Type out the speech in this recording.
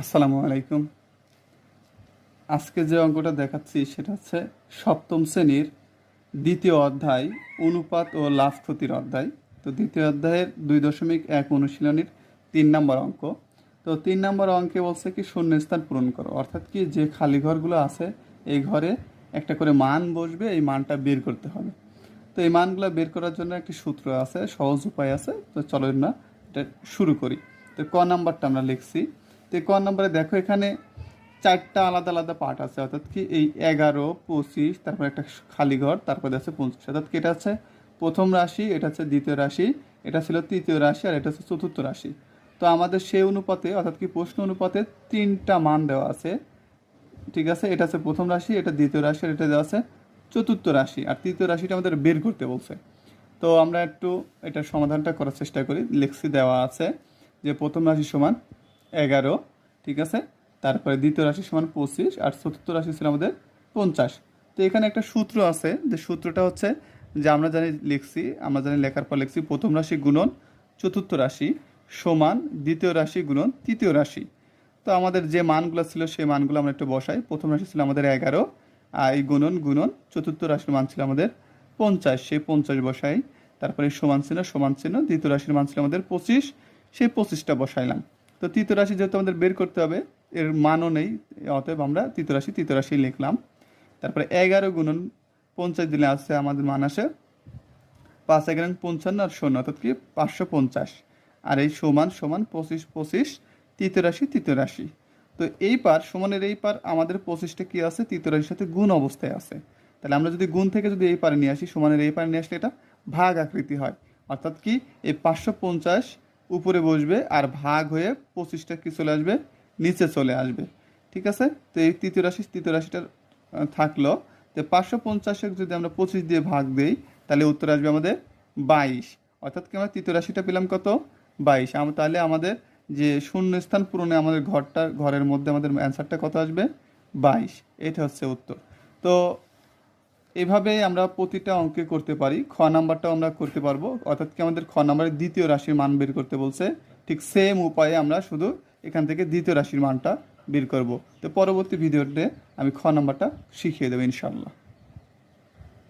আসসালামু আলাইকুম। আজকে যে অঙ্কটা দেখাচ্ছি সেটা হচ্ছে সপ্তম শ্রেণীর দ্বিতীয় অধ্যায় অনুপাত ও লাভ ক্ষতির অধ্যায়। তো দ্বিতীয় অধ্যায়ের 2.1 অনুশীলনীর 3 নম্বর অঙ্ক। তো 3 নম্বর অঙ্কে বলছে কি শূন্যস্থান পূরণ করো, অর্থাৎ কি যে খালি ঘরগুলো আছে এই ঘরে একটা করে মান বসবে, এই মানটা বের করতে হবে। তো এই মানগুলো বের করার জন্য একটি সূত্র আছে, সহজ উপায় আছে। তো চলো না এটা শুরু করি। তো ক নাম্বারটা আমরা লিখছি। তো ক নাম্বারে দেখো এখানে 4টা আলাদা আলাদা পার্ট আছে, অর্থাৎ কি এই 11, 25, তারপর একটা খালি ঘর, তারপরে আছে 25। অর্থাৎ কি এটা হচ্ছে প্রথম রাশি, এটা হচ্ছে দ্বিতীয় রাশি, এটা ছিল তৃতীয় রাশি, আর এটা হচ্ছে চতুর্থ রাশি। তো আমাদের সেই অনুপাতে, অর্থাৎ কি প্রশ্ন অনুপাতে 3টা মান দেওয়া আছে। ঠিক আছে, এটা হচ্ছে প্রথম রাশি, এটা দ্বিতীয় রাশি, আর এটা দেওয়া আছে চতুর্থ রাশি, আর তৃতীয় রাশিটা আমাদের বের করতে বলছে। তো আমরা একটু এটার সমাধানটা করার চেষ্টা করি। লেক্সি দেওয়া আছে যে প্রথম রাশি সমান 11, ঠিক আছে, তারপরে দ্বিতীয় রাশি সমান 25, আর চতুর্থ রাশি ছিল আমাদের 50। তো এখানে একটা সূত্র আছে, যে সূত্রটা হচ্ছে যে আমরা জানি লেখার পর লিখছি প্রথম রাশি গুণন চতুর্থ রাশি সমান দ্বিতীয় রাশি গুণন তৃতীয় রাশি। তো আমাদের যে মানগুলো ছিল সেই মানগুলো আমরা একটু বসাই। প্রথম রাশি ছিল আমাদের 11, আর এই গুণন গুণন চতুর্থ রাশির মান ছিল আমাদের 50, সেই 50 বসাই। তারপরে সমান চিহ্ন দ্বিতীয় রাশির মান ছিল আমাদের 25, সেই 25টা বসাইলাম। তো তৃতীয় রাশি যেহেতু আমাদের বের করতে হবে, এর মানও নেই, অতএব আমরা তৃতীয় রাশি লিখলাম। তারপরে 11 গুণন 50 দিলে আসছে আমাদের মান আসে 5×11 আর 0, অর্থাৎ কি 550। আর এই সমান সমান 25 25 তৃতীয় রাশি। তো এই পার সমানের এই পার আমাদের 25টা কি আছে তৃতীয় রাশির সাথে গুণ অবস্থায় আছে। তাহলে আমরা যদি গুণ থেকে যদি এই পারে নিয়ে আসি, সমানের এই পারে নিয়ে আসলে এটা ভাগ আকৃতি হয়। অর্থাৎ কি এই 550 উপরে বসবে আর ভাগ হয়ে 25টা কি চলে আসবে, নিচে চলে আসবে। ঠিক আছে, তো এই তৃতীয় রাশিটার থাকলো। তো 550-এর যদি আমরা 25 দিয়ে ভাগ দিই, তাহলে উত্তর আসবে আমাদের 22। অর্থাৎ কি আমরা তৃতীয় রাশিটা পেলাম কত, 22। তাহলে আমাদের যে শূন্য স্থান পূরণে আমাদের ঘরের মধ্যে আমাদের অ্যান্সারটা কত আসবে, 22। এটা হচ্ছে উত্তর। তো এভাবে আমরা প্রতিটা অঙ্কে করতে পারি। খ নাম্বারটাও আমরা করতে পারবো, অর্থাৎ কি আমাদের খ নাম্বারের দ্বিতীয় রাশির মান বের করতে বলছে। ঠিক সেম উপায়ে আমরা শুধু এখান থেকে দ্বিতীয় রাশির মানটা বের করব। তো পরবর্তী ভিডিওতে আমি খ নাম্বারটা শিখিয়ে দেবো ইনশাল্লাহ।